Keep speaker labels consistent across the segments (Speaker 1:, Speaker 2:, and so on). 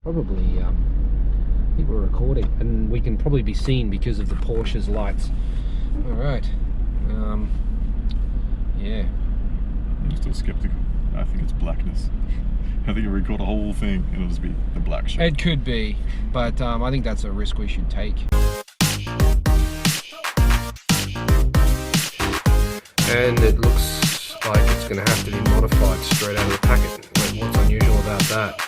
Speaker 1: Probably, I think we're recording, and we can probably be seen because of the Porsche's lights. All right. Yeah.
Speaker 2: I'm still skeptical. I think it's blackness. I think you record a whole thing and it'll just be the black shit.
Speaker 1: It could be, but I think that's a risk we should take. And it looks like it's going to have to be modified straight out of the packet. What's unusual about that?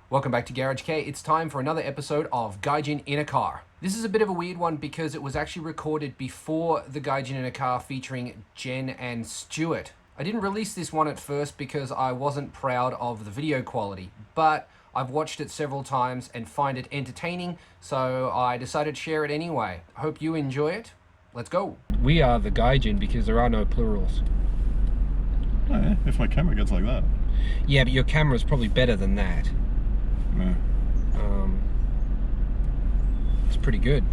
Speaker 1: Welcome back to Garage K. It's time for another episode of Gaijin in a Car. This is a bit of a weird one because it was actually recorded before the Gaijin in a Car featuring Jen and Stuart. I didn't release this one at first because I wasn't proud of the video quality, but I've watched it several times and find it entertaining, so I decided to share it anyway. I hope you enjoy it. Let's go. We are the Gaijin because there are no plurals.
Speaker 2: Oh yeah, if my camera gets like that.
Speaker 1: Yeah, but your camera's probably better than that.
Speaker 2: No.
Speaker 1: It's pretty good.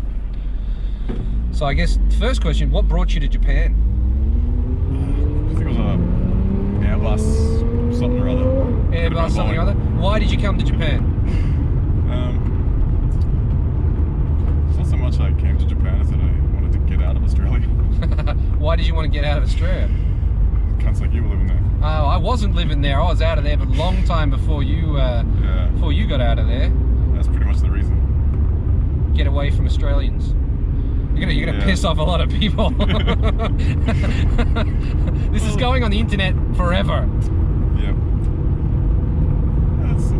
Speaker 1: So I guess the first question, what brought you to Japan?
Speaker 2: I think it was a Airbus something or other.
Speaker 1: Airbus something or other? Why did you come to Japan?
Speaker 2: It's not so much I came to Japan as that I wanted to get out of Australia.
Speaker 1: Why did you want to get out of Australia?
Speaker 2: Cunts like you were living there.
Speaker 1: Oh, I wasn't living there. I was out of there, but a long time before you before you got out of there.
Speaker 2: That's pretty much the reason.
Speaker 1: Get away from Australians. You're gonna piss off a lot of people. This is going on the internet forever.
Speaker 2: Yep. It's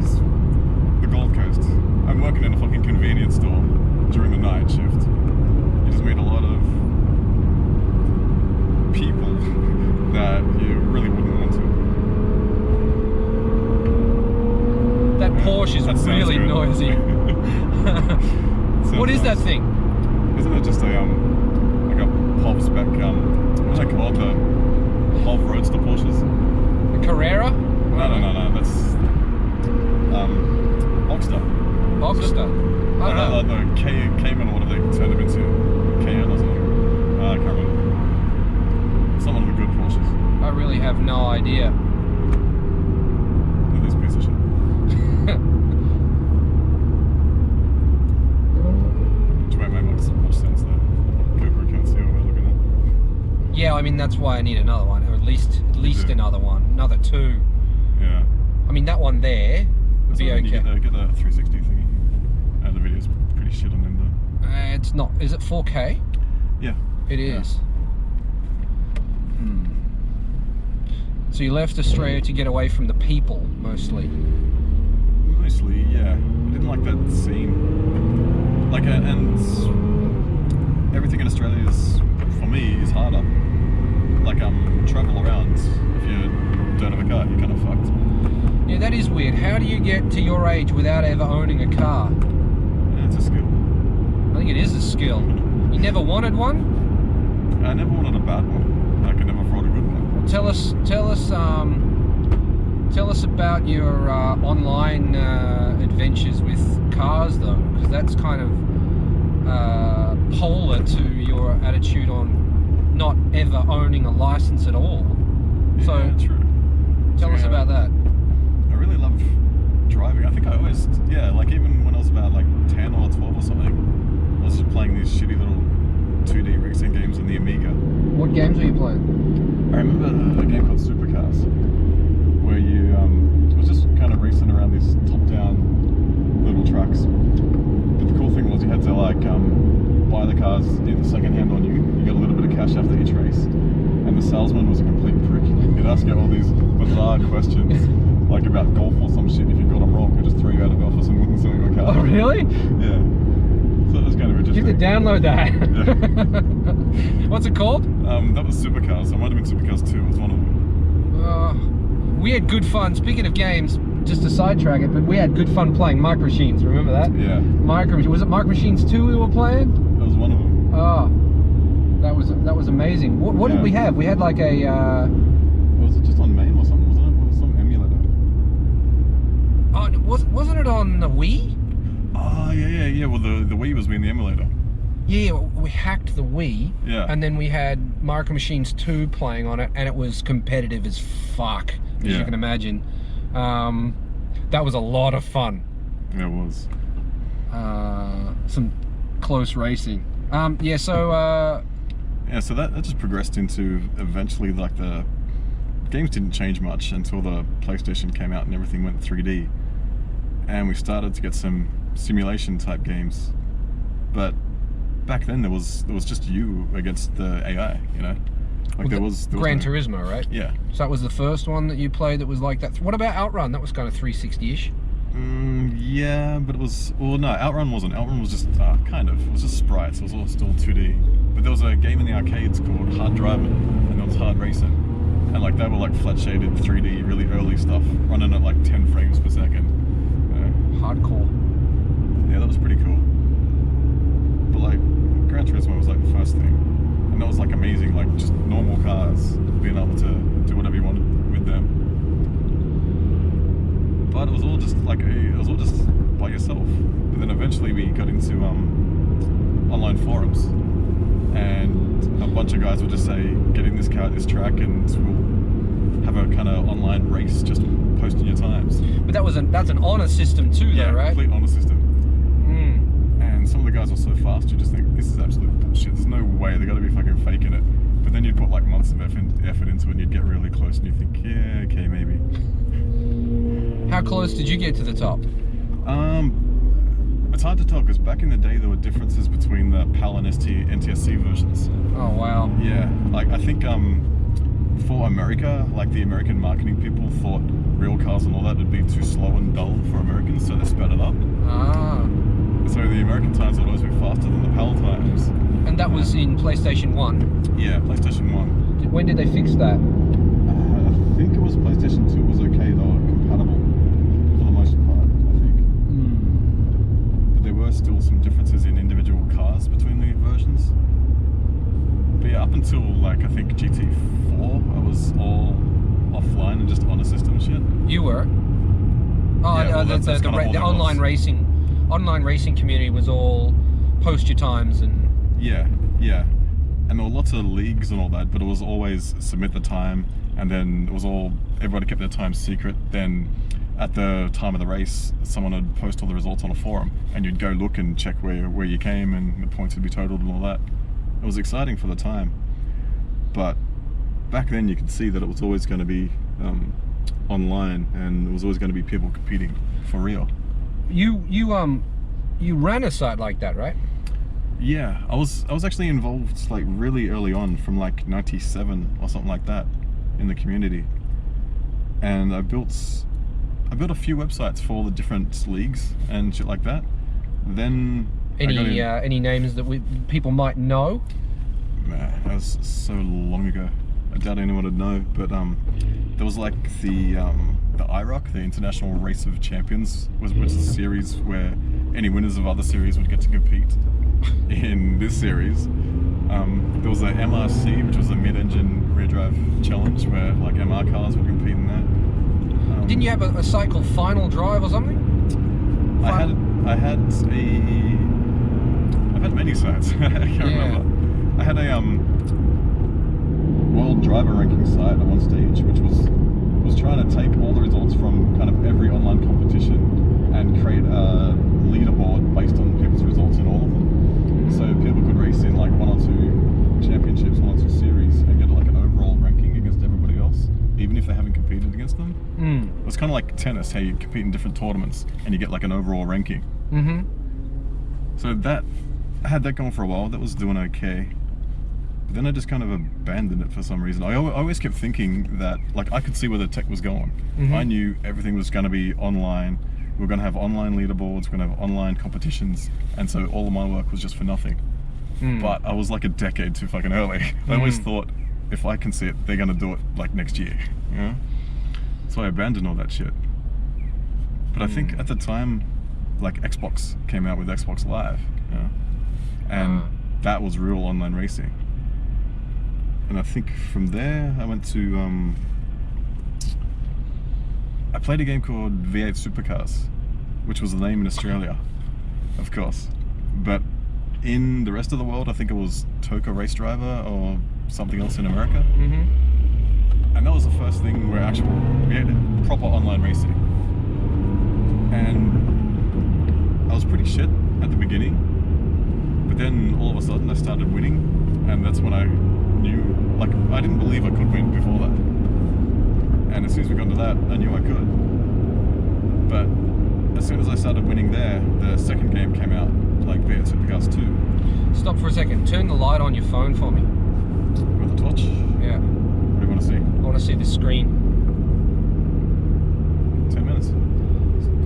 Speaker 2: the Gold Coast. I'm working in a fucking convenience store during the night shift. You just meet a lot of people that you really wouldn't want to.
Speaker 1: That Porsche is really noisy. What is that thing?
Speaker 2: Isn't it just a like a POV spec what's that called? The POV Roadster Porsches?
Speaker 1: The Carrera?
Speaker 2: No, that's Boxster.
Speaker 1: Boxster. I don't know.
Speaker 2: The Cayman, what have they turned them into? Cayenne or something? I can't remember. Some of the good Porsches.
Speaker 1: I really have no idea.
Speaker 2: Look at this piece of shit. Which way may make so much sense though. GoPro can't see what we're looking at.
Speaker 1: Yeah, I mean that's why I need another one, or at least another one, another two.
Speaker 2: Yeah.
Speaker 1: I mean that one there would be okay.
Speaker 2: Get the 360 thingy. And the video's pretty shit on them though.
Speaker 1: It's not. Is it 4K?
Speaker 2: Yeah.
Speaker 1: It is. So you left Australia to get away from the people, mostly?
Speaker 2: Mostly, yeah. I didn't like that scene. Like, and everything in Australia is, for me, is harder. Like, travel around. If you don't have a car, you're kind of fucked.
Speaker 1: Yeah, that is weird. How do you get to your age without ever owning a car?
Speaker 2: Yeah, it's a skill.
Speaker 1: I think it is a skill. You never wanted one?
Speaker 2: I never wanted a bad one. I could never afford a good one.
Speaker 1: Tell us about your online adventures with cars, though, because that's kind of polar to your attitude on not ever owning a license at all.
Speaker 2: Yeah,
Speaker 1: so,
Speaker 2: true.
Speaker 1: Tell us about that.
Speaker 2: I really love driving. I think I always, like even when I was about like 10 or 12 or something, I was just playing these shitty little 2D racing games on the Amiga.
Speaker 1: What games were you playing?
Speaker 2: I remember a game called Supercars, where you it was just kind of racing around these top-down little tracks. But the cool thing was you had to like buy the cars either second-hand on you. You got a little bit of cash after each race, and the salesman was a complete prick. He'd ask you all these bizarre questions, like about golf or some shit. If you got them wrong, he'd just throw you out of the office and wouldn't sell you a car.
Speaker 1: Oh, really?
Speaker 2: Yeah. So that was kind of interesting.
Speaker 1: You have to download that.
Speaker 2: Yeah.
Speaker 1: What's it called?
Speaker 2: That was Supercars. It might have been Supercars 2. It was one of them.
Speaker 1: We had good fun. Speaking of games, just to sidetrack it, but we had good fun playing Micro Machines. Remember that?
Speaker 2: Yeah.
Speaker 1: Was it Micro Machines 2 we were playing?
Speaker 2: That was one of them.
Speaker 1: Oh, that was amazing. What did we have? We had like a.
Speaker 2: Was it just on MAME or something? Wasn't it? Was it some emulator?
Speaker 1: Oh, wasn't it on the Wii?
Speaker 2: Oh yeah. Well, the Wii was being the emulator.
Speaker 1: Yeah, we hacked the Wii,
Speaker 2: and
Speaker 1: then we had Micro Machines 2 playing on it, and it was competitive as fuck, as you can imagine. That was a lot of fun.
Speaker 2: Yeah, it was.
Speaker 1: Some close racing. Yeah, so
Speaker 2: that just progressed into eventually, like, the games didn't change much until the PlayStation came out and everything went 3D, and we started to get some simulation type games. But back then there was just you against the AI, you know. Like there was
Speaker 1: Gran Turismo, right?
Speaker 2: Yeah.
Speaker 1: So that was the first one that you played that was like that. What about Outrun? That was kind of 360-ish.
Speaker 2: Yeah, but it was... Well, no, Outrun wasn't. Outrun was just kind of. It was just sprites. It was all still 2D. But there was a game in the arcades called Hard Driving, and there was Hard Racing. And like they were like flat shaded 3D, really early stuff, running at like 10 frames per second.
Speaker 1: Hardcore.
Speaker 2: Yeah, that was pretty cool. But like Gran Turismo was like the first thing, and that was like amazing. Like just normal cars being able to do whatever you wanted with them. But it was all just like it was all just by yourself. But then eventually we got into online forums, and a bunch of guys would just say, "Get in this car at this track, and we'll have a kind of online race. Just posting your times."
Speaker 1: But that's an honor system too, though, right?
Speaker 2: Complete honor system. And some of the guys were so fast, you just think, this is absolute bullshit. There's no way, they got to be fucking faking it. But then you'd put like months of effort into it, and you'd get really close, and you think, yeah, okay, maybe.
Speaker 1: How close did you get to the top?
Speaker 2: It's hard to tell, because back in the day there were differences between the PAL and NTSC versions.
Speaker 1: Oh wow.
Speaker 2: Yeah, like I think for America, like the American marketing people thought real cars and all that would be too slow and dull for Americans, so they sped it up. So the American times would always be faster than the PAL times.
Speaker 1: And that was in PlayStation 1?
Speaker 2: Yeah, PlayStation 1.
Speaker 1: When did they fix that?
Speaker 2: I think it was PlayStation 2 was okay, they were compatible for the most part, I think. But there were still some differences in individual cars between the versions. But yeah, up until like I think GT4, I was all offline and just on a system shit.
Speaker 1: You were? Oh,
Speaker 2: yeah, well,
Speaker 1: the online racing community was all post your times and...
Speaker 2: Yeah. And there were lots of leagues and all that, but it was always submit the time, and then it was all, everybody kept their time secret. Then at the time of the race, someone would post all the results on a forum, and you'd go look and check where you came, and the points would be totaled and all that. It was exciting for the time. But back then you could see that it was always going to be online, and there was always going to be people competing for real.
Speaker 1: You ran a site like that, right?
Speaker 2: Yeah, I was actually involved like really early on, from like 97 or something like that, in the community. And I built a few websites for all the different leagues and shit like that. Then
Speaker 1: any names that people might know?
Speaker 2: Nah, that was so long ago. I doubt anyone would know, but there was like the IROC, the International Race of Champions, which is a series where any winners of other series would get to compete in this series. There was the MRC, which was a mid-engine rear drive challenge, where like MR cars would compete in that.
Speaker 1: Didn't you have a site called Final Drive or something?
Speaker 2: I've had many sites. I can't remember. I had a world driver ranking site at one stage, which was trying to take all the results from kind of every online competition and create a leaderboard based on people's results in all of them. So people could race in like 1 or 2 championships, 1 or 2 series, and get like an overall ranking against everybody else, even if they haven't competed against them. It was kind of like tennis, how you compete in different tournaments and you get like an overall ranking. So I had that going for a while. That was doing okay. But then I just kind of abandoned it for some reason. I always kept thinking that, like, I could see where the tech was going. I knew everything was going to be online. We were going to have online leaderboards, we're going to have online competitions, and so all of my work was just for nothing. But I was like a decade too fucking early. I always thought, if I can see it, they're going to do it like next year. You know? So I abandoned all that shit. But I think at the time, like, Xbox came out with Xbox Live, you know? And that was real online racing. And I think from there I went to I played a game called V8 Supercars, which was the name in Australia, of course, but in the rest of the world I think it was Toka Race Driver or something else in America. And that was the first thing where we had proper online racing. and I was pretty shit at the beginning, but then all of a sudden I started winning, and that's when I knew, like, I didn't believe I could win before that, and as soon as we got into that, I knew I could. But as soon as I started winning there, the second game came out, like V8 Supercars 2.
Speaker 1: Stop for a second. Turn the light on your phone for me.
Speaker 2: With a torch?
Speaker 1: Yeah.
Speaker 2: What do you want to see?
Speaker 1: I want to see the screen.
Speaker 2: 10 minutes.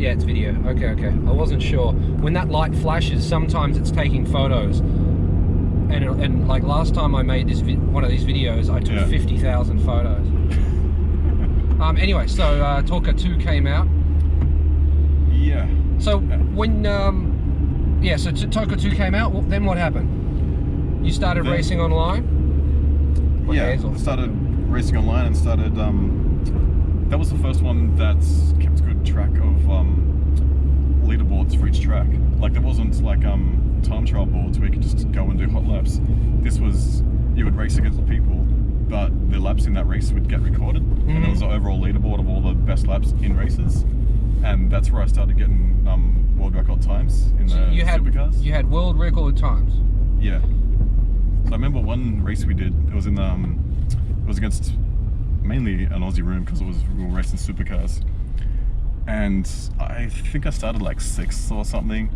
Speaker 1: Yeah, it's video. Okay. I wasn't sure. When that light flashes, sometimes it's taking photos. And like last time I made this one of these videos, I took 50,000 photos. Anyway, so Talker 2 came out.
Speaker 2: Yeah.
Speaker 1: So when so Talker 2 came out, then what happened? You started racing online?
Speaker 2: I started racing online and started that was the first one that's kept good track of leaderboards for each track. Like there wasn't like time trial boards where you could just go and do hot laps. This was, you would race against the people, but the laps in that race would get recorded, and there was an overall leaderboard of all the best laps in races, and that's where I started getting world record times in the supercars.
Speaker 1: You had world record times?
Speaker 2: Yeah. So I remember one race we did, it was in it was against mainly an Aussie room because we were racing supercars, and I think I started like 6th or something,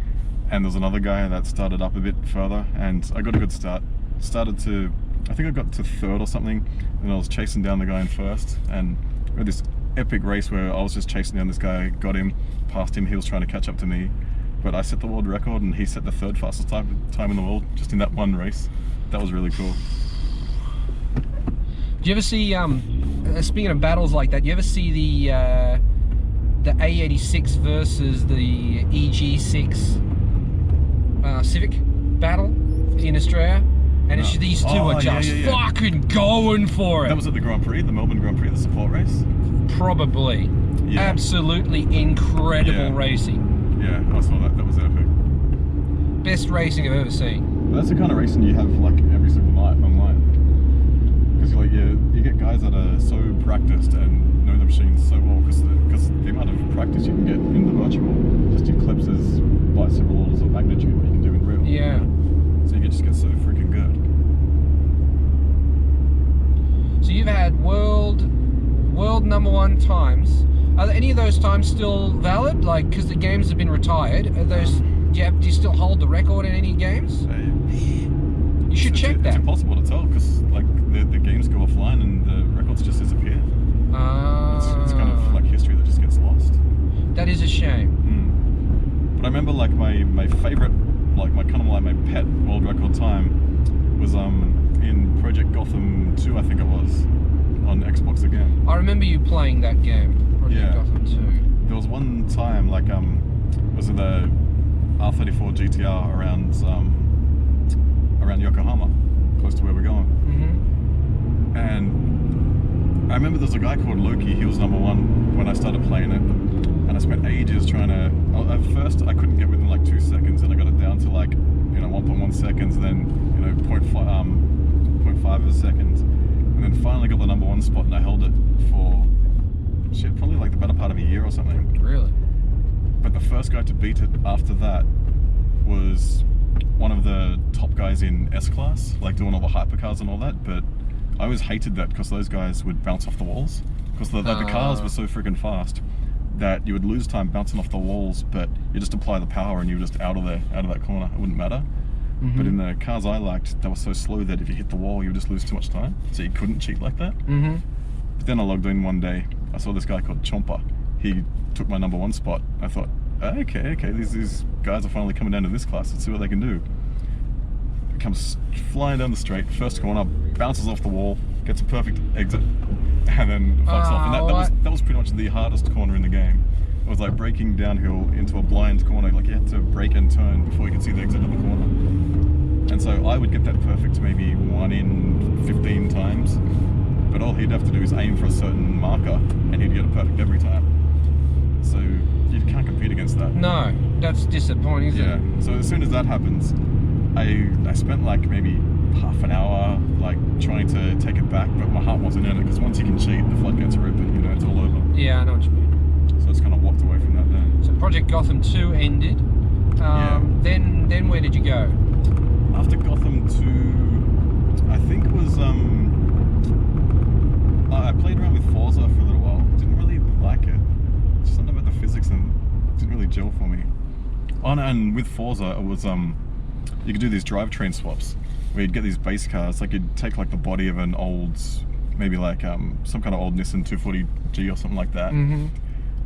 Speaker 2: and there was another guy that started up a bit further, and I got a good start. I think I got to 3rd or something, and I was chasing down the guy in 1st, and we had this epic race where I was just chasing down this guy, got him, passed him, he was trying to catch up to me, but I set the world record and he set the 3rd fastest time in the world just in that one race. That was really cool.
Speaker 1: Do you ever see, speaking of battles like that, do you ever see the A86 versus the EG6 Civic battle in Australia? And it's these two are just fucking going for it.
Speaker 2: That was at the Grand Prix, the Melbourne Grand Prix, the support race?
Speaker 1: Probably. Yeah. Absolutely incredible racing.
Speaker 2: Yeah, I saw that. That was epic.
Speaker 1: Best racing I've ever seen.
Speaker 2: But that's the kind of racing you have like every single night online. Because like you get guys that are so practiced and know the machines so well, because the amount of practice you can get in the virtual just eclipses by several orders of magnitude what you can do in real.
Speaker 1: Yeah.
Speaker 2: So you can just get so freaking good.
Speaker 1: So you've had world #1 times. Are any of those times still valid? Like, because the games have been retired. Are those? Do you still hold the record in any games? You should check that.
Speaker 2: It's impossible to tell because like the games go offline and the records just disappear. It's kind of like history that just gets lost.
Speaker 1: That is a shame.
Speaker 2: But I remember like my favorite, like my pet world record time was in Project Gotham 2, I think it was, on Xbox again.
Speaker 1: I remember you playing that game, Project Gotham 2.
Speaker 2: There was one time like was in the R34 GTR around Yokohama, close to where we're going. And I remember there was a guy called Loki. He was #1 when I started playing it, and I spent ages trying to. At first, I couldn't get within like 2 seconds, and I got it down to like 1.1 seconds, then 0.5 of a second, and then finally got the #1 spot, and I held it for probably like the better part of a year or something.
Speaker 1: Really?
Speaker 2: But the first guy to beat it after that was one of the top guys in S-Class, like doing all the hypercars and all that, but I always hated that because those guys would bounce off the walls, because the cars were so freaking fast that you would lose time bouncing off the walls, but you just apply the power and you were just out of that corner. It wouldn't matter. But in the cars I liked, they were so slow that if you hit the wall, you would just lose too much time, so you couldn't cheat like that. But then I logged in one day, I saw this guy called Chomper. He took my #1 spot. I thought, okay, these guys are finally coming down to this class, let's see what they can do. He comes flying down the straight, first corner, bounces off the wall, gets a perfect exit, and then fucks off. And that was pretty much the hardest corner in the game. It was like braking downhill into a blind corner, like you had to brake and turn before you could see the exit of the corner. And so I would get that perfect maybe 1 in 15 times, but all he'd have to do is aim for a certain marker and he'd get it perfect every time. So you can't compete against that.
Speaker 1: No, that's disappointing, isn't it?
Speaker 2: So as soon as that happens, I spent like maybe half an hour like trying to take it back, but my heart wasn't in it, because once you can cheat, the floodgates are open, it's all over.
Speaker 1: Yeah, I know what you mean.
Speaker 2: So it's kind of walked away from that then.
Speaker 1: So Project Gotham 2 ended. Then where did you go?
Speaker 2: After Gotham 2, I think it was I played around with Forza for a little while. Didn't really like it. Just something about the physics and didn't really gel for me. Oh, and with Forza, it was you could do these drivetrain swaps where you'd get these base cars. Like you'd take like the body of an old, maybe like some kind of old Nissan 240G or something like that.
Speaker 1: Mm-hmm.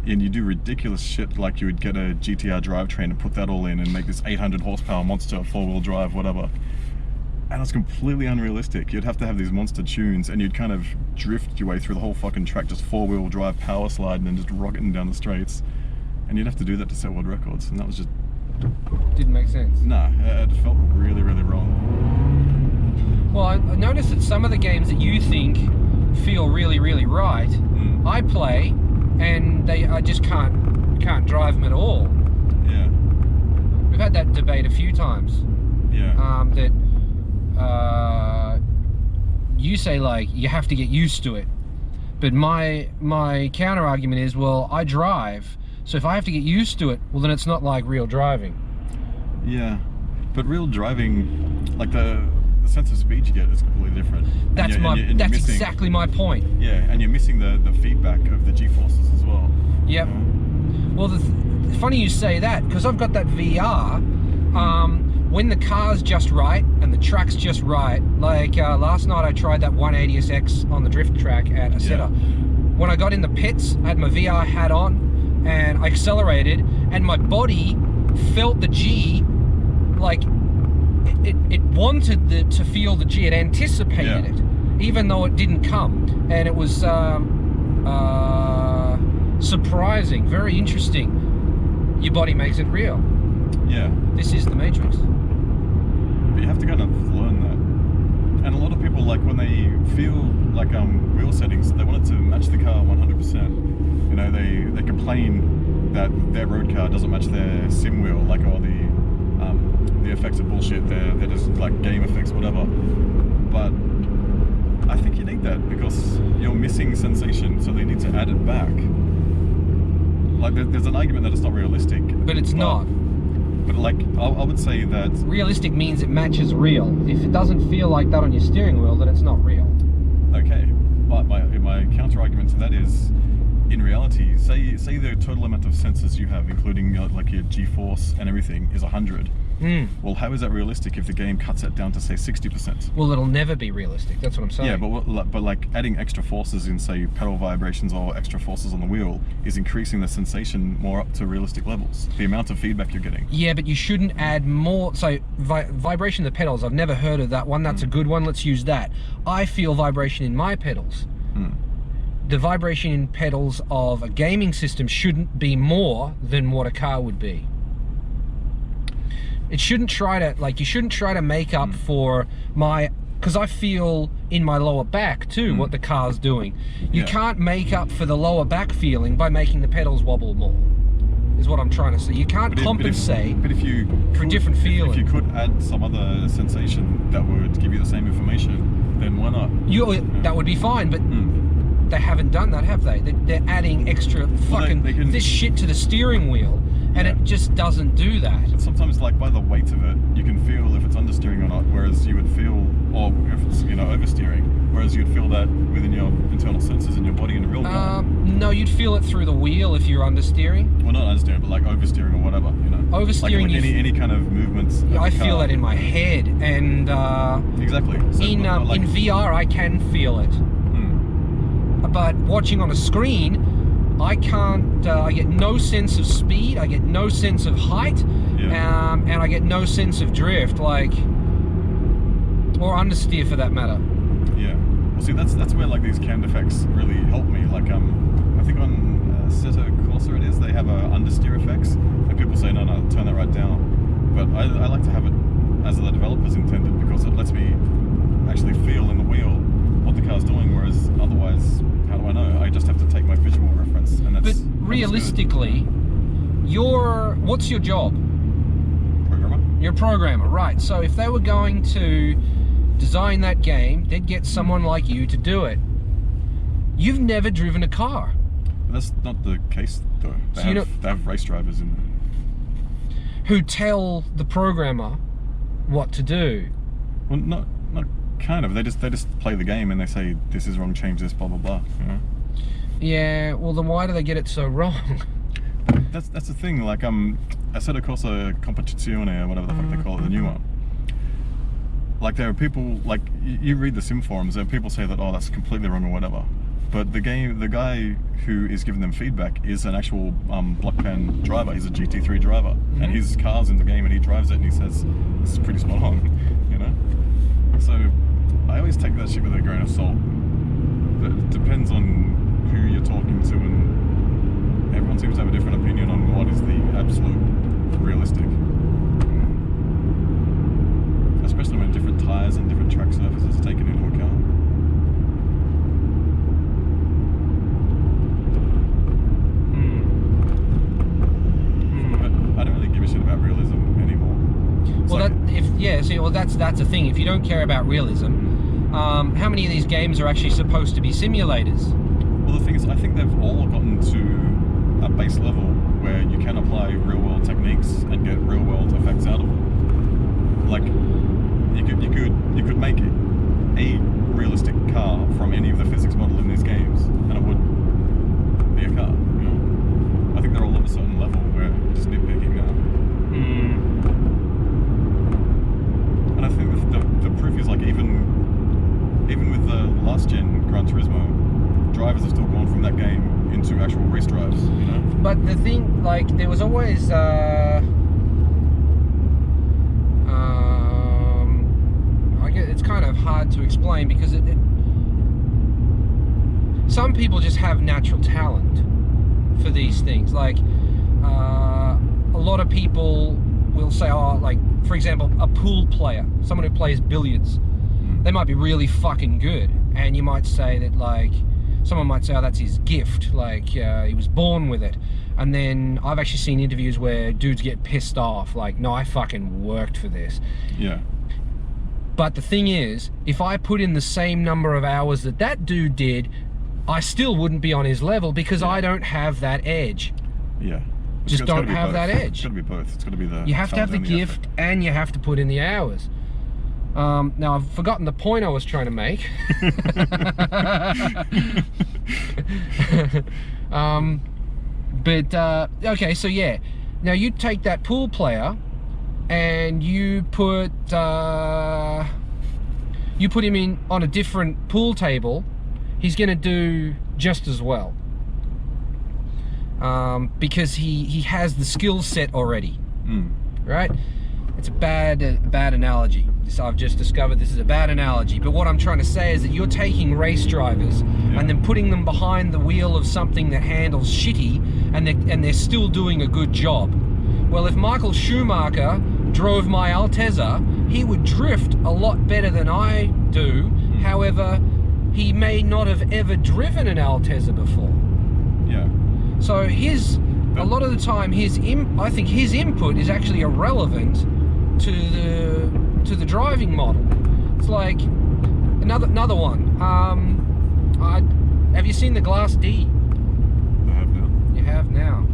Speaker 2: And you do ridiculous shit, like you would get a GTR drivetrain and put that all in and make this 800 horsepower monster, 4-wheel drive, whatever. And it's completely unrealistic. You'd have to have these monster tunes and you'd kind of drift your way through the whole fucking track, just 4-wheel drive power sliding and just rocketing down the straights. And you'd have to do that to set world records, and that was just...
Speaker 1: Didn't make sense.
Speaker 2: Nah, it felt really, really wrong.
Speaker 1: Well, I noticed that some of the games that you think feel really, really right, I play and I just can't drive them at all.
Speaker 2: Yeah.
Speaker 1: We've had that debate a few times.
Speaker 2: Yeah.
Speaker 1: That you say like you have to get used to it, but my counter argument is, well, I drive, so if I have to get used to it, well then it's not like real driving.
Speaker 2: Yeah, but real driving, like the sense of speed you get is completely different.
Speaker 1: That's that's exactly my point.
Speaker 2: Yeah, and you're missing the feedback of the G-forces as well.
Speaker 1: Yep. Well, funny you say that, because I've got that VR. When the car's just right and the track's just right, like last night I tried that 180SX on the drift track at Aseta. When I got in the pits, I had my VR hat on and I accelerated and my body felt the G, like it wanted to feel the G, it anticipated it, even though it didn't come. And it was surprising, very interesting. Your body makes it real.
Speaker 2: Yeah.
Speaker 1: This is the Matrix.
Speaker 2: But you have to kind of learn that. And a lot of people, like when they feel like wheel settings, they want it to match the car 100%. You know, they complain that their road car doesn't match their sim wheel, like all the effects are bullshit. They're just like game effects, whatever. But I think you need that because you're missing sensation, so they need to add it back. Like there's an argument that it's not realistic,
Speaker 1: but it's not.
Speaker 2: But like, I would say that...
Speaker 1: Realistic means it matches real. If it doesn't feel like that on your steering wheel, then it's not real.
Speaker 2: Okay, but my counter-argument to that is, in reality, say the total amount of sensors you have, including like your G-force and everything, is 100. Well, how is that realistic if the game cuts it down to, say, 60%?
Speaker 1: Well, it'll never be realistic, that's what I'm saying.
Speaker 2: Yeah, but like adding extra forces in, say, pedal vibrations or extra forces on the wheel is increasing the sensation more up to realistic levels, the amount of feedback you're getting.
Speaker 1: Yeah, but you shouldn't add more. So, vibration of the pedals, I've never heard of that one. That's a good one, let's use that. I feel vibration in my pedals. The vibration in pedals of a gaming system shouldn't be more than what a car would be. It shouldn't try to, like, you shouldn't try to make up for because I feel in my lower back too what the car's doing. You can't make up for the lower back feeling by making the pedals wobble more, is what I'm trying to say. You can't compensate for a different feeling.
Speaker 2: If you could add some other sensation that would give you the same information, then why not?
Speaker 1: That would be fine, but they haven't done that, have they? They're adding extra this shit to the steering wheel. And it just doesn't do that.
Speaker 2: But sometimes, like, by the weight of it, you can feel if it's understeering or not, whereas you would feel, or if it's, you know, oversteering, whereas you'd feel that within your internal sensors in your body in a real car.
Speaker 1: No, you'd feel it through the wheel if you're understeering.
Speaker 2: Well, not understeering, but like oversteering or whatever, you know.
Speaker 1: Oversteering,
Speaker 2: like any kind of movements.
Speaker 1: I feel that in my head, and
Speaker 2: exactly. So,
Speaker 1: in VR, I can feel it. But watching on a screen, I can't, I get no sense of speed, I get no sense of height, and I get no sense of drift, like, or understeer for that matter.
Speaker 2: Yeah. Well, see, that's where, like, these cam effects really help me. Like, I think on Assetto Corsa it is, they have understeer effects, and people say, no, turn that right down. But I like to have it as the developers intended, because it lets me actually feel in the wheel what the car's doing, whereas otherwise, how do I know? I just have to take my visual reference, and that's... But
Speaker 1: realistically, what's your job?
Speaker 2: Programmer.
Speaker 1: You're a programmer, right. So if they were going to design that game, they'd get someone like you to do it. You've never driven a car.
Speaker 2: That's not the case though. They have race drivers in there.
Speaker 1: Who tell the programmer what to do.
Speaker 2: Well, not kind of. They just play the game and they say this is wrong, change this, blah blah blah. You know?
Speaker 1: Yeah. Well, then why do they get it so wrong?
Speaker 2: That's the thing. Like Assetto Corsa Competizione or whatever the fuck they call it, the new one. Like there are people like you read the sim forums. There are people say that that's completely wrong or whatever. But the guy who is giving them feedback is an actual block pen driver. He's a GT3 driver, and his car's in the game, and he drives it, and he says this is pretty spot on, you know. So I always take that shit with a grain of salt. It depends on who you're talking to, and everyone seems to have a different opinion on what is the absolute realistic. Especially when different tires and different track surfaces are taken into account. I don't really give a shit about realism anymore.
Speaker 1: That's the thing. If you don't care about realism, how many of these games are actually supposed to be simulators?
Speaker 2: Well, the thing is, I think they've all gotten to a base level where you can apply real-world techniques and get real-world effects out of it. Like, you could make a realistic car from any of the physics model in these games, and it would be a car. You know, I think they're all at a certain level where you're just nitpicking now. And I think the proof is like even with the last gen Gran Turismo, drivers have still gone from that game into actual race drives. You know.
Speaker 1: But the thing, like, there was always. It's kind of hard to explain because some people just have natural talent for these things. Like a lot of people will say, like for example, a pool player, someone who plays billiards, they might be really fucking good, and you might say that, like, someone might say, that's his gift, like he was born with it. And then I've actually seen interviews where dudes get pissed off, like, no, I fucking worked for this.
Speaker 2: Yeah.
Speaker 1: But the thing is, if I put in the same number of hours that dude did, I still wouldn't be on his level because I don't have that edge.
Speaker 2: Yeah.
Speaker 1: Just don't have that edge.
Speaker 2: It's got to be both. It's got to be the.
Speaker 1: You have to have the gift and you have to put in the hours. Now I've forgotten the point I was trying to make. Okay, so yeah. Now you take that pool player and you put him in on a different pool table, he's gonna do just as well. Because he has the skill set already, right? It's a bad analogy. I've just discovered this is a bad analogy, but what I'm trying to say is that you're taking race drivers and then putting them behind the wheel of something that handles shitty, and they're still doing a good job. Well, if Michael Schumacher drove my Altezza, he would drift a lot better than I do. However, he may not have ever driven an Altezza before.
Speaker 2: Yeah.
Speaker 1: So a lot of the time, I think his input is actually irrelevant to the driving model. It's like another one. Have you seen the Glass D?
Speaker 2: I have now.
Speaker 1: You have now.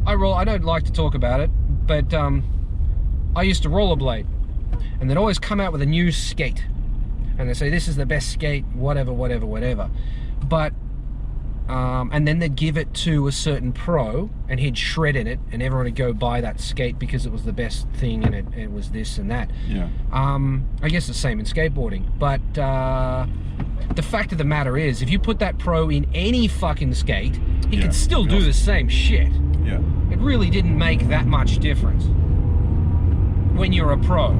Speaker 1: I don't like to talk about it, but I used to rollerblade, and they'd always come out with a new skate, and they say this is the best skate, whatever. But and then they'd give it to a certain pro, and he'd shred in it, and everyone would go buy that skate because it was the best thing, and it was this and that.
Speaker 2: Yeah.
Speaker 1: I guess the same in skateboarding, but the fact of the matter is, if you put that pro in any fucking skate, he could still do the same shit.
Speaker 2: Yeah.
Speaker 1: It really didn't make that much difference when you're a pro.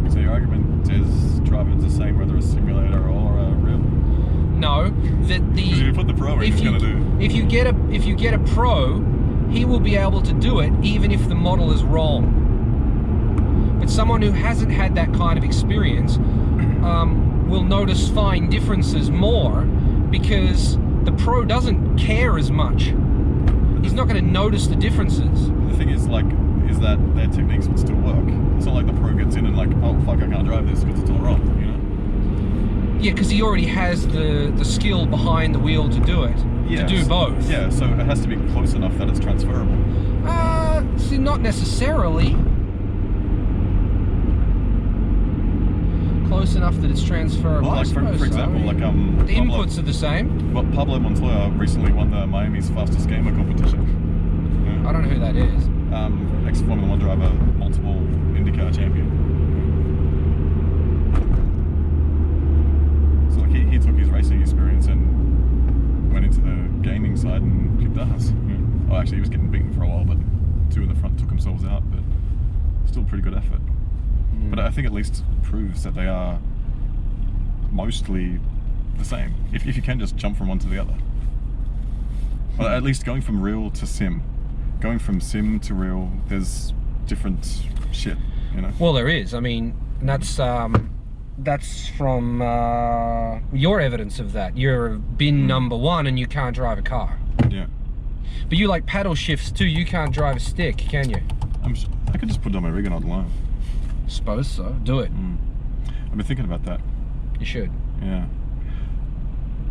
Speaker 2: So your argument is driving's the same whether it's a simulator or a real?
Speaker 1: No, because
Speaker 2: you put the pro in,
Speaker 1: if you get a pro, he will be able to do it even if the model is wrong. But someone who hasn't had that kind of experience will notice fine differences more because the pro doesn't care as much. He's not going to notice the differences.
Speaker 2: The thing is, like, is that their techniques would still work. It's not like the pro gets in and like, oh fuck, I can't drive this because it's all wrong, you know?
Speaker 1: Yeah, because he already has the skill behind the wheel to do it.
Speaker 2: Yeah,
Speaker 1: to do both.
Speaker 2: Yeah, so it has to be close enough that it's transferable.
Speaker 1: See, not necessarily. Close enough that it's transferable.
Speaker 2: Well, like for example,
Speaker 1: so.
Speaker 2: like
Speaker 1: the inputs are the same.
Speaker 2: Well, Pablo Montoya recently won the Miami's fastest gamer competition.
Speaker 1: I don't know who that is.
Speaker 2: Ex-Formula 1 driver, multiple IndyCar champion. So like he took his racing experience and went into the gaming side and kicked ass. Yeah. Oh, actually, he was getting beaten for a while, but two in the front took themselves out. But still pretty good effort. But I think at least proves that they are mostly the same. If you can just jump from one to the other. Well, at least going from real to sim. Going from sim to real, there's different shit, you know?
Speaker 1: Well, there is. I mean, that's from your evidence of that. You're bin number one and you can't drive a car.
Speaker 2: Yeah.
Speaker 1: But you like paddle shifts too. You can't drive a stick, can you?
Speaker 2: I could just put it on my rig and I'd learn.
Speaker 1: Suppose so. Do it.
Speaker 2: I've been thinking about that.
Speaker 1: You should.
Speaker 2: Yeah.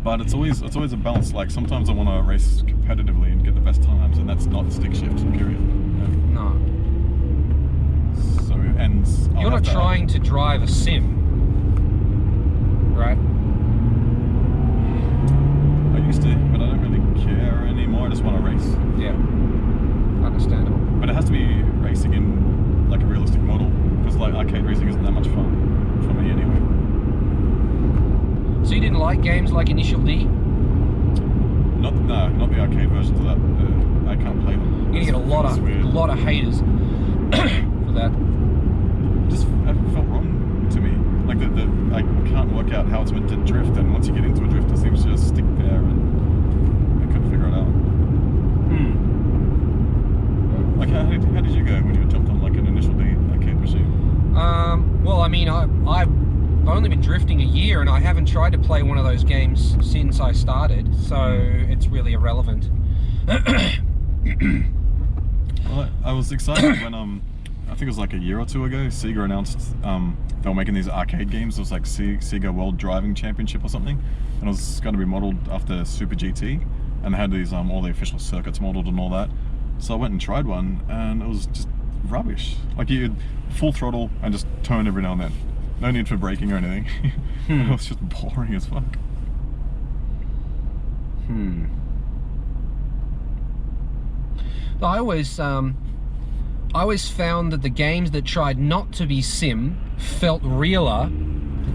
Speaker 2: But it's always a balance. Like sometimes I want to race competitively and get the best times, and that's not stick shift. Period. Yeah.
Speaker 1: No.
Speaker 2: So and
Speaker 1: you're not trying to drive a sim, right?
Speaker 2: I used to, but I don't really care anymore. I just want to race.
Speaker 1: Yeah. Understandable.
Speaker 2: But it has to be racing in like a realistic model, because like arcade racing isn't that much fun for me anyway.
Speaker 1: So you didn't like games like Initial D?
Speaker 2: Not the arcade versions of that. I can't play them.
Speaker 1: You're gonna get a lot of haters for that.
Speaker 2: Just it felt wrong to me. Like I can't work out how it's meant to drift, and once you get into a drift, it seems to just stick there, and I couldn't figure it out. Like how did you go when you jumped on like an Initial D arcade machine?
Speaker 1: Well, I mean, I've only been drifting a year, and I haven't tried to play one of those games since I started, so it's really irrelevant.
Speaker 2: Well, I was excited when I think it was like a year or two ago, Sega announced they were making these arcade games. It was like Sega World Driving Championship or something, and it was going to be modeled after Super GT, and they had these all the official circuits modeled and all that. So I went and tried one, and it was just rubbish. Like you full throttle and just turn every now and then. No need for braking or anything. It was just boring as fuck.
Speaker 1: I always found that the games that tried not to be sim felt realer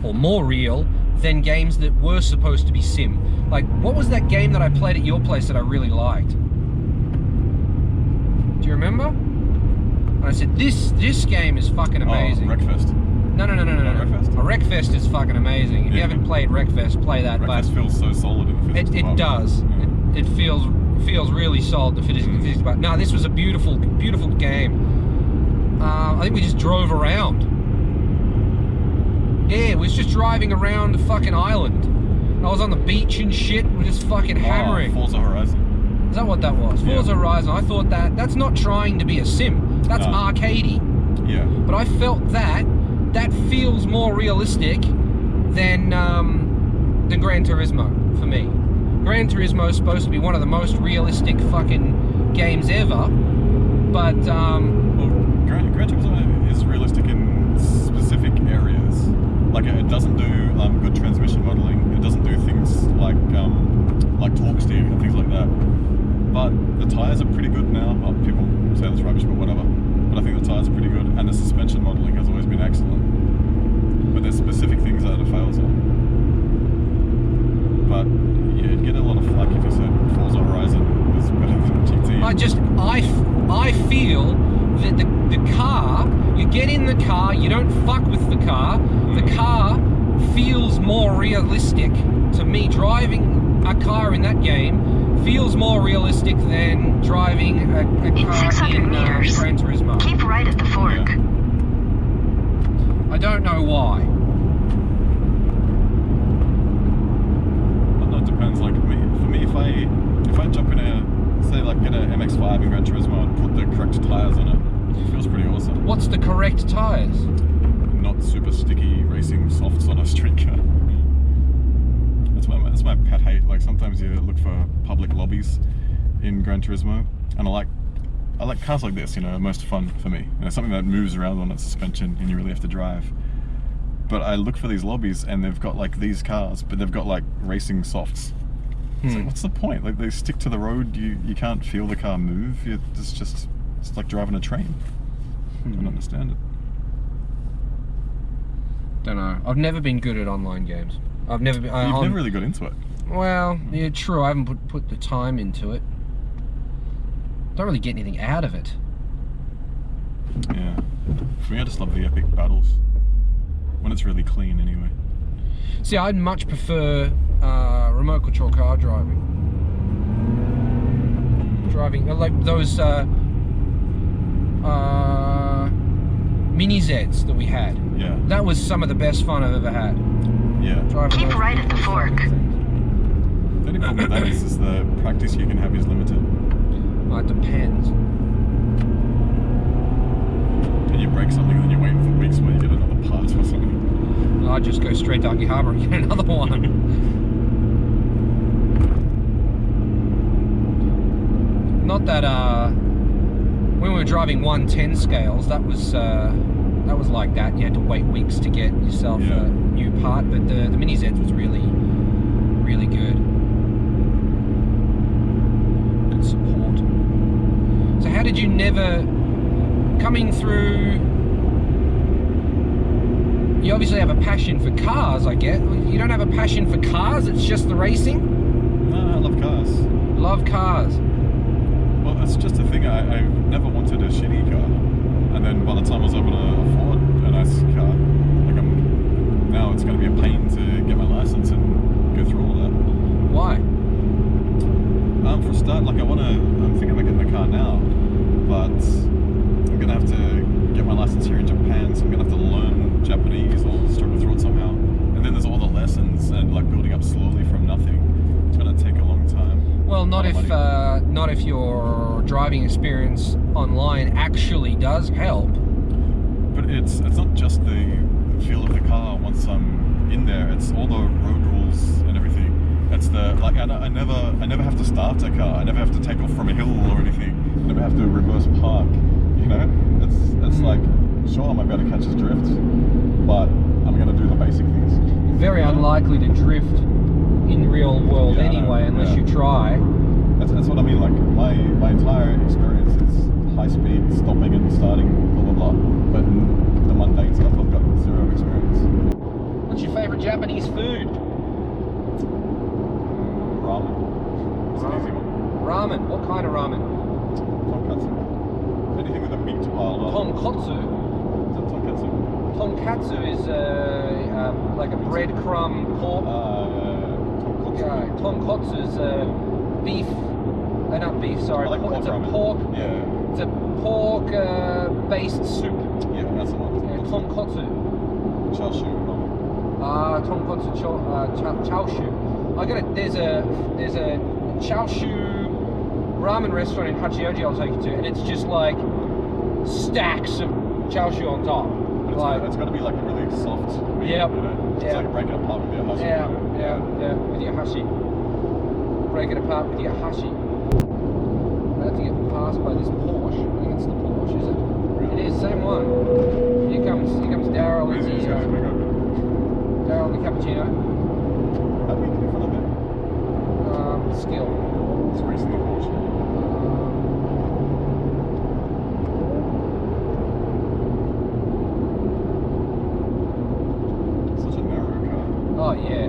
Speaker 1: or more real than games that were supposed to be sim. Like, what was that game that I played at your place that I really liked? Do you remember? And I said, this game is fucking amazing.
Speaker 2: Oh, Wreckfest.
Speaker 1: No.
Speaker 2: Wreckfest?
Speaker 1: Wreckfest is fucking amazing. If you haven't played Wreckfest, play that.
Speaker 2: Wreckfest feels so solid in the physics.
Speaker 1: It does. Yeah. It feels really solid, the physics. But no, this was a beautiful game. I think we just drove around. Yeah, we was just driving around the fucking island. I was on the beach and shit. We're just fucking hammering.
Speaker 2: Forza Horizon.
Speaker 1: Is that what that was?
Speaker 2: Yeah.
Speaker 1: Forza Horizon. I thought that's not trying to be a sim. That's arcadey.
Speaker 2: Yeah.
Speaker 1: But I felt that feels more realistic than Gran Turismo for me. Gran Turismo is supposed to be one of the most realistic fucking games ever, but
Speaker 2: Gran Turismo is realistic in specific areas. Like it doesn't do good transmission modeling. It doesn't do things like torque steering and things like that. But the tires are pretty good now. Well, people say that's rubbish, but whatever. But I think the tires are pretty good, and the suspension modeling has always been excellent. But there's specific things that it fails on. But yeah, you'd get a lot of flack if you said Forza Horizon is better than GT.
Speaker 1: I feel that the car, you get in the car, you don't fuck with the car. The car feels more realistic to me. Driving a car in that game feels more realistic than driving a car in
Speaker 3: 600 meters.
Speaker 1: Gran Turismo.
Speaker 3: Keep right at the fork.
Speaker 2: Yeah.
Speaker 1: I don't know why.
Speaker 2: Well, no, it depends. Like for me, if I jump in a, say like get a MX-5 in Gran Turismo and put the correct tires on it, I feel
Speaker 1: What's the correct tyres?
Speaker 2: Not super sticky racing softs on a street car. That's my pet hate. Like sometimes you look for public lobbies in Gran Turismo, and I like cars like this. You know, most fun for me. You know, something that moves around on its suspension and you really have to drive. But I look for these lobbies and they've got like these cars, but they've got like racing softs. It's like, what's the point? Like they stick to the road, you can't feel the car move. It's like driving a train. I don't understand it.
Speaker 1: Don't know. I've never been good at online games. I've never been.
Speaker 2: You've never really got into it.
Speaker 1: Well, yeah, true. I haven't put the time into it. Don't really get anything out of it.
Speaker 2: Yeah. For me, I just love the epic battles. When it's really clean, anyway.
Speaker 1: See, I'd much prefer remote control car driving. Like those mini Zs that we had.
Speaker 2: Yeah.
Speaker 1: That was some of the best fun I've ever had.
Speaker 2: Yeah.
Speaker 3: Keep right at the fork.
Speaker 2: The only problem with that is the practice you can have is limited.
Speaker 1: Well, it depends.
Speaker 2: And you break something and then you're waiting for weeks while you get another part or something.
Speaker 1: I'd just go straight to Aki Harbour and get another one. Not that when we were driving 110 scales, that was like that. You had to wait weeks to get yourself a new part, but the Mini Z was really, really good. Good support. So how did you never, coming through, you obviously have a passion for cars, I get. You don't have a passion for cars, it's just the racing?
Speaker 2: No, I love cars.
Speaker 1: Love cars.
Speaker 2: Well, it's just a thing. I've never wanted a shitty car, and then by the time I was able to afford a nice car, like now it's going to be a pain to get my license and go through all that.
Speaker 1: Why?
Speaker 2: For a start, like I'm thinking about getting a car now, but I'm going to have to get my license here in Japan, so I'm going to have to learn Japanese or struggle through it somehow. And then there's all the lessons and like building up slowly from nothing. It's going to take a long time.
Speaker 1: Well, not if your driving experience online actually does help.
Speaker 2: But it's not just the feel of the car once I'm in there. It's all the road rules and everything. It's the like I never have to start a car. I never have to take off from a hill or anything. I never have to reverse park. You know, it's like sure I might be able to catch his drift, but I'm going to do the basic things.
Speaker 1: Very unlikely to drift in real world anyway, unless you try.
Speaker 2: That's what I mean. Like my entire experience is high speed, stopping and starting, blah blah blah. But the mundane stuff, I've got zero experience.
Speaker 1: What's your favorite Japanese food?
Speaker 2: Ramen. It's an easy one.
Speaker 1: Ramen. What kind of ramen?
Speaker 2: Tonkatsu. Anything with a meat piled up.
Speaker 1: Tonkotsu.
Speaker 2: Is that tonkatsu?
Speaker 1: Tonkatsu is like a breadcrumb pork.
Speaker 2: Tonkotsu.
Speaker 1: Yeah, tonkotsu is beef. Not beef. Sorry.
Speaker 2: I like
Speaker 1: It's a
Speaker 2: ramen.
Speaker 1: pork.
Speaker 2: Yeah.
Speaker 1: It's a pork-based soup.
Speaker 2: Yeah, that's the one.
Speaker 1: Yeah, tonkotsu.
Speaker 2: Chashu ramen.
Speaker 1: Tonkotsu chaoshu. I got it. There's a chaoshu ramen restaurant in Hachioji I'll take you to, and it's just like stacks of chaoshu on top.
Speaker 2: But it's got to be like a really soft meat.
Speaker 1: Yep.
Speaker 2: You know? It's
Speaker 1: Yeah.
Speaker 2: like break it apart with your hashi.
Speaker 1: Yeah, with your hashi. Break it apart with your hashi. I have to get passed by this Porsche. I think it's the Porsche, is it?
Speaker 2: Really?
Speaker 1: It is, same one. Here comes Daryl
Speaker 2: Where's
Speaker 1: with
Speaker 2: these guys
Speaker 1: the
Speaker 2: gonna go?
Speaker 1: Daryl the cappuccino.
Speaker 2: How do we get in front of it?
Speaker 1: Skill.
Speaker 2: It's racing the Porsche. Such a narrow car.
Speaker 1: Oh yeah.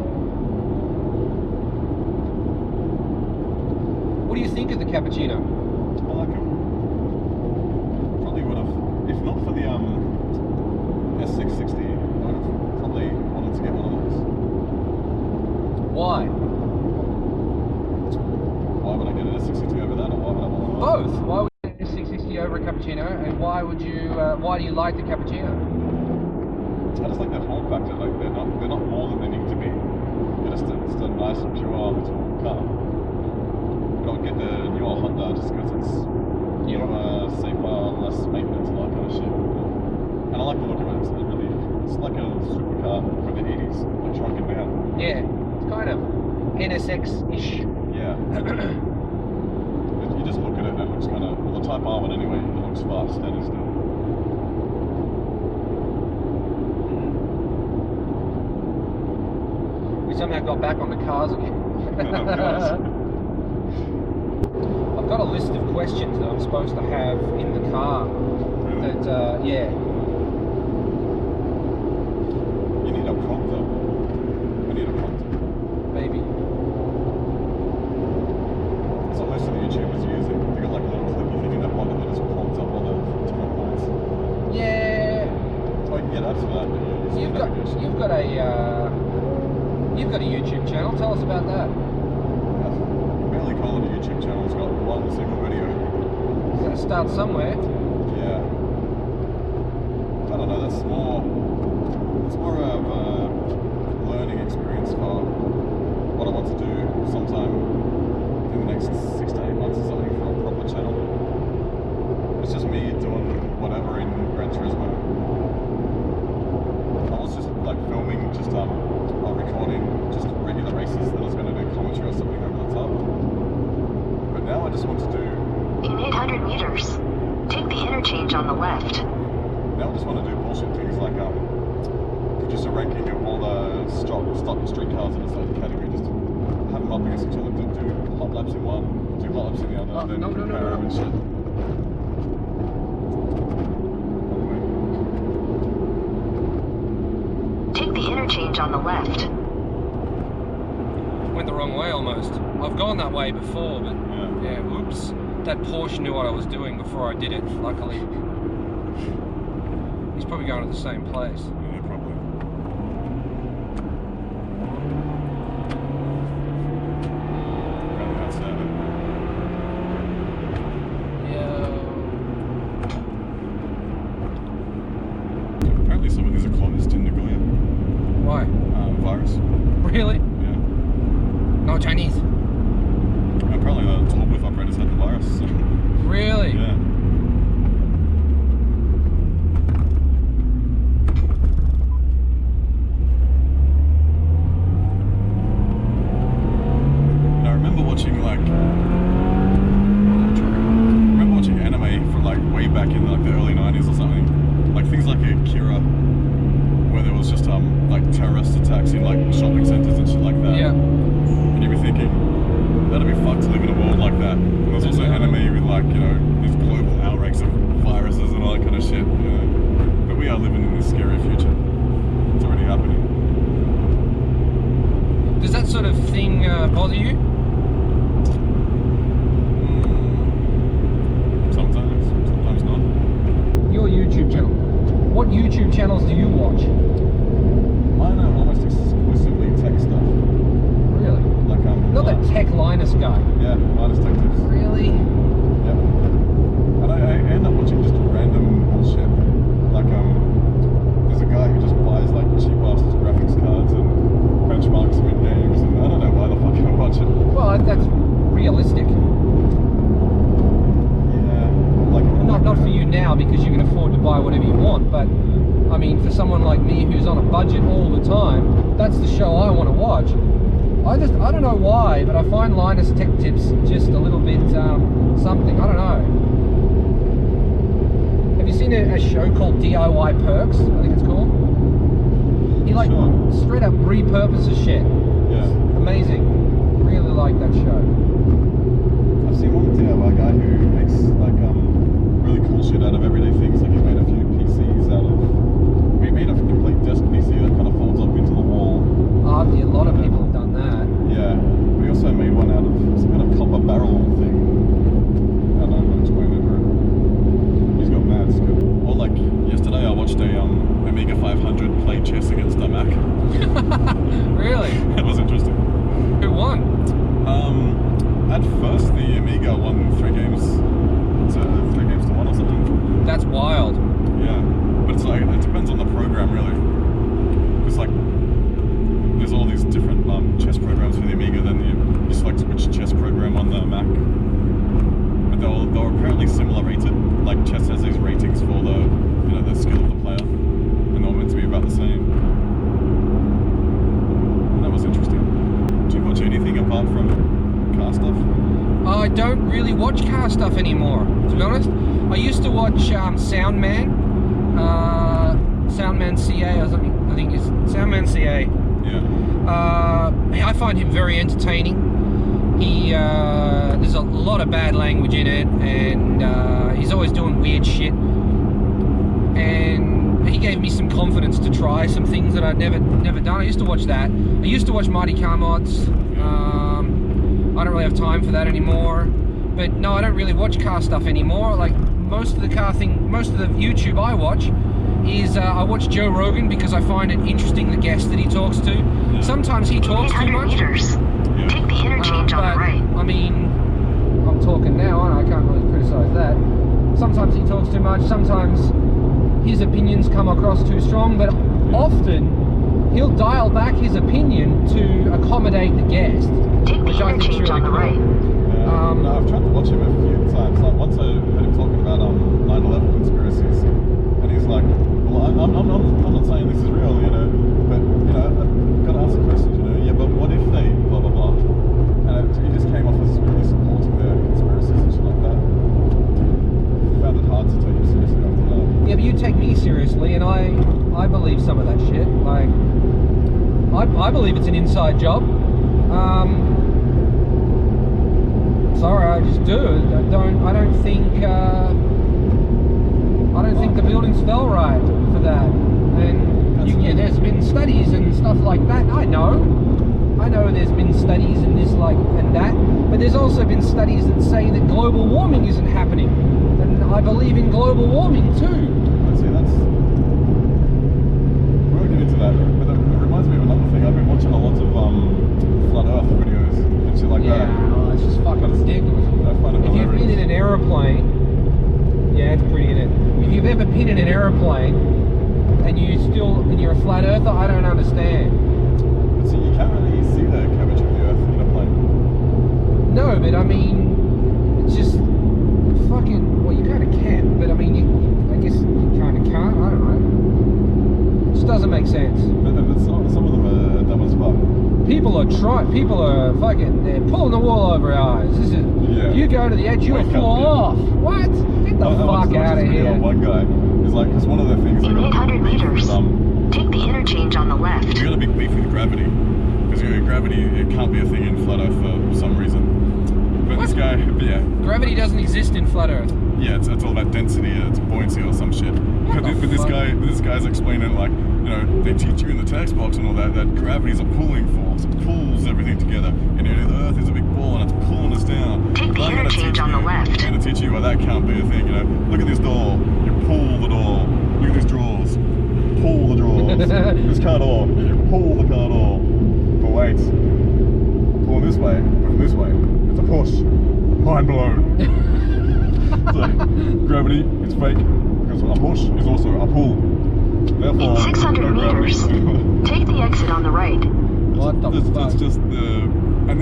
Speaker 1: What do you think of the cappuccino?
Speaker 2: I like it. Probably would have, if not for the S660, I would have probably wanted to get one of those.
Speaker 1: Why?
Speaker 2: Why would I get an S660 over that, or why would I want one?
Speaker 1: Both. Why would you get a 660 over a cappuccino, and why do you like the cappuccino?
Speaker 2: I just like that form factor. Like they're not more than they need to be. They're just a nice, pure little car. I would get the newer Honda just because it's newer, safer, less maintenance, and all that kind of shit. And I like the look of it. It's like a supercar from the 80s, like shrunken down.
Speaker 1: Yeah, it's kind of NSX-ish.
Speaker 2: Yeah. You just look at it and it looks kind of, well, the Type R one anyway, it looks fast standing still.
Speaker 1: We somehow got back on the cars again. I've got a list of questions that I'm supposed to have in the car.
Speaker 2: Really?
Speaker 1: That, yeah.
Speaker 2: You need a prompter. I need a prompter.
Speaker 1: Maybe.
Speaker 2: That's what most of the YouTubers use. They got like a little clicky thing in their pocket that just prompts up all the different points.
Speaker 1: Yeah.
Speaker 2: Oh, you can get apps for that. But
Speaker 1: You've got a YouTube channel. Tell us about that.
Speaker 2: You can barely call it a YouTube channel. It's got one single video.
Speaker 1: You've got to start somewhere.
Speaker 2: Yeah. I don't know. That's more. It's more of a learning experience for what I want to do sometime in the next 6 to 8 months or something for a proper channel. It's just me doing whatever in Gran Turismo. I was just like filming, just recording just regular races. Then I was going to do commentary or something over the top. But now I just want to do.
Speaker 3: In 800 meters, take the interchange on the left.
Speaker 2: Now I just want to do bullshit things like produce a ranking of all the stock street cars in a certain category, just have them up against each other, do hot laps in one, do hot laps in the other, then compare them and shit.
Speaker 3: Take the interchange on the left.
Speaker 1: Went the wrong way almost. I've gone that way before, but
Speaker 2: Yeah.
Speaker 1: whoops. That Porsche knew what I was doing before I did it, luckily. He's probably going to the same place.
Speaker 2: Yeah, probably. Around the outside of it. Apparently some of these are closed in Nagoya.
Speaker 1: Why?
Speaker 2: Virus.
Speaker 1: Really?
Speaker 2: Yeah.
Speaker 1: No Chinese.
Speaker 2: Apparently the toll booth operators had the virus. So.
Speaker 1: Really?
Speaker 2: Yeah. And I remember watching anime from like way back in like the early 90s or something. Like things like Akira, where there was just like terrorist attacks in like shopping centers and shit like that.
Speaker 1: Yeah.
Speaker 2: And you'd be thinking, that'd be fucked to live in a world like that. And there's also anime with like, you know, these global outbreaks of viruses and all that kind of shit, you know. But we are living in this scary future. It's already happening.
Speaker 1: Does that sort of thing bother you?
Speaker 2: Sometimes not.
Speaker 1: Your YouTube channel. What YouTube channels do you watch?
Speaker 2: Mine are almost exclusively tech stuff.
Speaker 1: Really?
Speaker 2: Like
Speaker 1: Not that Tech Linus guy.
Speaker 2: Yeah, Linus Tech Tips.
Speaker 1: Really?
Speaker 2: Yep. And I end up watching just random bullshit. Like there's a guy who just buys like cheap ass graphics cards and benchmarks them in games, and I don't know why the fuck I watch it.
Speaker 1: Well, that's realistic.
Speaker 2: Yeah. Like
Speaker 1: Not for you now because you can afford to buy whatever you want, but I mean, for someone like me who's on a budget all the time, that's the show I want to watch. I don't know why, but I find Linus Tech Tips just a little bit something. I don't know. Have you seen a show called DIY Perks? I think it's called. He like straight up repurposes shit.
Speaker 2: Yeah.
Speaker 1: Amazing. Really like that show.
Speaker 2: I've seen one DIY guy who makes like really cool shit out of everyday things. Like he made a few PCs out of. He made a complete desk PC that kind of folds up into the wall.
Speaker 1: A lot of people have done that.
Speaker 2: Yeah. But he also made one out of some kind of copper barrel thing. I don't know how to explain it, but he's got mad skill. Or like yesterday, I watched a Amiga 500 play chess against a Mac.
Speaker 1: Really?
Speaker 2: That was interesting.
Speaker 1: Who won?
Speaker 2: At first, the Amiga won 3 games. So 3 games to 1 or something.
Speaker 1: That's wild.
Speaker 2: Yeah, but it's like it depends on the program really. It's like there's all these different chess programs for the Amiga. Then you select which chess program on the Mac. But they're apparently similar rated. Like chess has these ratings for the the skill of the player. apart from car stuff?
Speaker 1: I don't really watch car stuff anymore, to be honest. I used to watch Soundman CA or something. I think it's Soundman CA.
Speaker 2: Yeah.
Speaker 1: I find him very entertaining. There's a lot of bad language in it, and he's always doing weird shit. And he gave me some confidence to try some things that I'd never done. I used to watch that. I used to watch Mighty Car Mods. I don't really have time for that anymore. But no, I don't really watch car stuff anymore. Like most of the YouTube I watch is I watch Joe Rogan because I find it interesting the guests that he talks to.
Speaker 2: Yeah.
Speaker 1: Sometimes he talks too
Speaker 3: 800
Speaker 1: much.
Speaker 3: meters. Take the interchange on the right.
Speaker 1: I mean, I'm talking now, and I can't really criticize that. Sometimes he talks too much. Sometimes his opinions come across too strong, but often he'll dial back his opinion to accommodate the guest,
Speaker 3: Take the
Speaker 1: which I think is
Speaker 3: interchange
Speaker 1: really
Speaker 3: on the
Speaker 1: cool.
Speaker 3: right.
Speaker 2: No, I've tried to watch him a few times. Like once I heard him talking about 9/11 conspiracies, and he's like, "Well, I'm not saying this is real, you know, but you know, I've got to ask the questions, you know. Yeah, but what if they blah blah blah?" And he just came off as really supporting their conspiracies and shit like that. I found it hard to take him seriously after that.
Speaker 1: Yeah, but you take me seriously, and I believe some of that shit. Like, I believe it's an inside job. Sorry, I just do. I don't think the buildings fell right for that. And there's been studies and stuff like that. I know there's been studies and this and that, but there's also been studies that say that global warming isn't happening. And I believe in global warming too.
Speaker 2: But see, we won't get into that, but it reminds me of another thing. I've been watching a lot of flat Earth videos and shit like that.
Speaker 1: Yeah, well, it's just fucking ridiculous.
Speaker 2: I find it
Speaker 1: If you've been in an aeroplane, yeah, it's pretty in it. If you've ever been in an aeroplane and you're a flat earther, I don't understand.
Speaker 2: But see, you can't really see the curvature of the Earth in a plane.
Speaker 1: No, but I mean, it's just fucking. Well, you kind of can, but I mean, I guess you kind of can't. I don't know. It just doesn't make sense.
Speaker 2: But some of them are dumb as fuck.
Speaker 1: People are fucking. They're pulling the wool over our eyes. This is.
Speaker 2: Yeah.
Speaker 1: You go to the edge, you'll
Speaker 2: Wake up,
Speaker 1: fall
Speaker 2: dude.
Speaker 1: off. What? Get the fuck out of here.
Speaker 2: One guy is like, because one of the things
Speaker 3: In
Speaker 2: they're gonna
Speaker 3: 800
Speaker 2: beef
Speaker 3: meters.
Speaker 2: with,
Speaker 3: Take the interchange on the left.
Speaker 2: you got a big beef with gravity, because gravity it can't be a thing in flat Earth for some reason. But this guy, yeah,
Speaker 1: Gravity doesn't exist in flat Earth.
Speaker 2: yeah, it's all about density, it's buoyancy or some shit. But
Speaker 1: the
Speaker 2: this
Speaker 1: fuck?
Speaker 2: this guy's explaining like, you know, they teach you in the text box and all that gravity's a pulling force, it pulls everything together, and you know, the Earth is a big ball and it's pulling us down.
Speaker 3: Take the
Speaker 2: I'm gonna
Speaker 3: interchange
Speaker 2: teach
Speaker 3: on the
Speaker 2: you-
Speaker 3: left.
Speaker 2: I'm gonna teach you why that can't be a thing. You know, look at this door, you pull the door. Look at these drawers, pull the drawers. This car door, you pull the car door. But wait, pulling this way, moving this way, it's a push. Mind blown. So, gravity is fake because a push is also a pull. Therefore,
Speaker 3: In 600
Speaker 2: no gravity.
Speaker 3: meters. Take the exit on the right.
Speaker 1: What the fuck?
Speaker 2: That's just the, and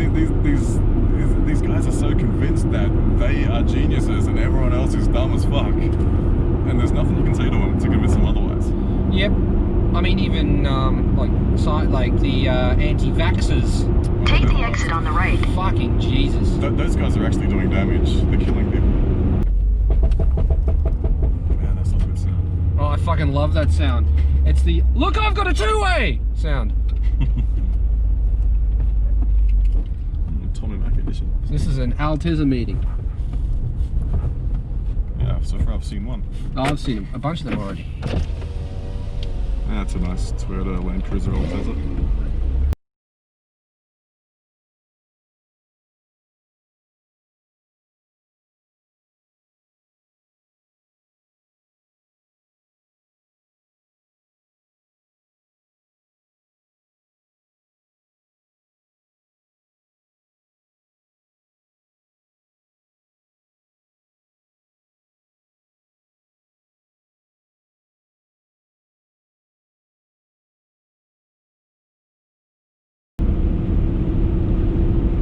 Speaker 2: these guys are so convinced that they are geniuses and everyone else is dumb as fuck, and there's nothing you can say to them to convince them otherwise.
Speaker 1: Yep. I mean, even like the anti-vaxxers.
Speaker 3: Take the exit on the right.
Speaker 1: Fucking Jesus.
Speaker 2: Those guys are actually doing damage. They're killing people. Man, that's not a good sound.
Speaker 1: Oh, I fucking love that sound. It's the look, I've got a two-way sound.
Speaker 2: Tommy Mac edition.
Speaker 1: This is an Altiza meeting.
Speaker 2: Yeah, so far I've seen one.
Speaker 1: Oh, I've seen a bunch of them already.
Speaker 2: Yeah, that's a nice Toyota Land Cruiser Altiza.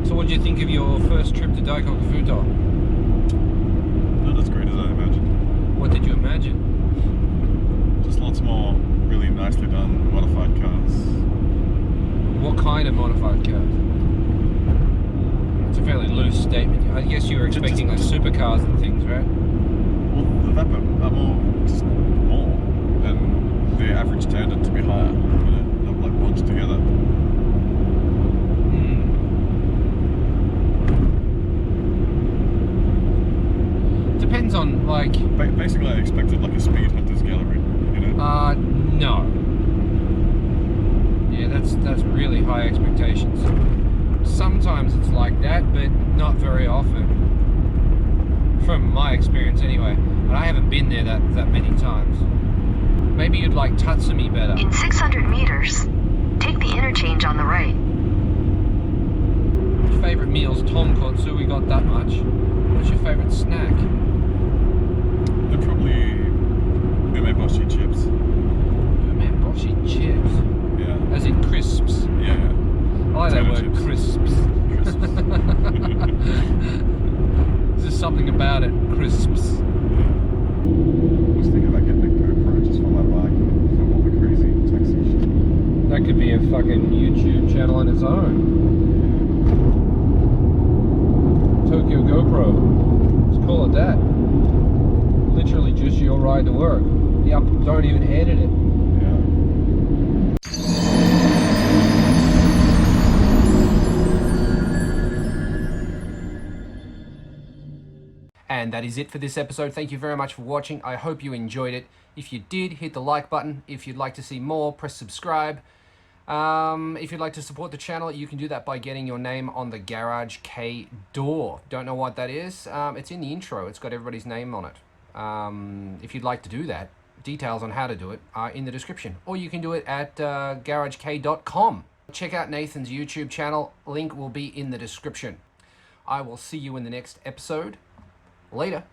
Speaker 1: So what did you think of your first trip to Daikokufuto?
Speaker 2: Not as great as I imagined.
Speaker 1: What did you imagine?
Speaker 2: Just lots more really nicely done modified cars.
Speaker 1: What kind of modified cars? guess you were expecting like supercars and things, right?
Speaker 2: Well, that are more, just more than the average standard to be higher. You know, they're like bunched together.
Speaker 1: Depends on like.
Speaker 2: Basically, I expected like a speed hunter's gallery. You know.
Speaker 1: No. Yeah, that's really high expectations. Sometimes it's like that, but not very often. From my experience, anyway. And I haven't been there that many times. Maybe you'd like Tatsumi better.
Speaker 3: In 600 meters, take the interchange on the right.
Speaker 1: Your favourite meal's tonkotsu, we got that much. What's your favourite snack?
Speaker 2: They're probably umeboshi chips.
Speaker 1: Umeboshi chips?
Speaker 2: Yeah.
Speaker 1: As in crisps?
Speaker 2: Yeah.
Speaker 1: I like that
Speaker 2: Potato
Speaker 1: word,
Speaker 2: chips.
Speaker 1: crisps. There's something about it, crisps.
Speaker 2: I was thinking about getting a GoPro just for my bike, film all the crazy taxi shit.
Speaker 1: That could be a fucking YouTube channel on its own. Tokyo GoPro. Let's call it that. Literally just your ride to work. Yep, don't even edit it.
Speaker 2: Yeah.
Speaker 1: And that is it for this episode. Thank you very much for watching. I hope you enjoyed it. If you did, hit the like button. If you'd like to see more, press subscribe. If you'd like to support the channel, you can do that by getting your name on the Garage K door. Don't know what that is? It's in the intro. It's got everybody's name on it. If you'd like to do that, details on how to do it are in the description. Or you can do it at garagek.com. Check out Nathan's YouTube channel. Link will be in the description. I will see you in the next episode. Later.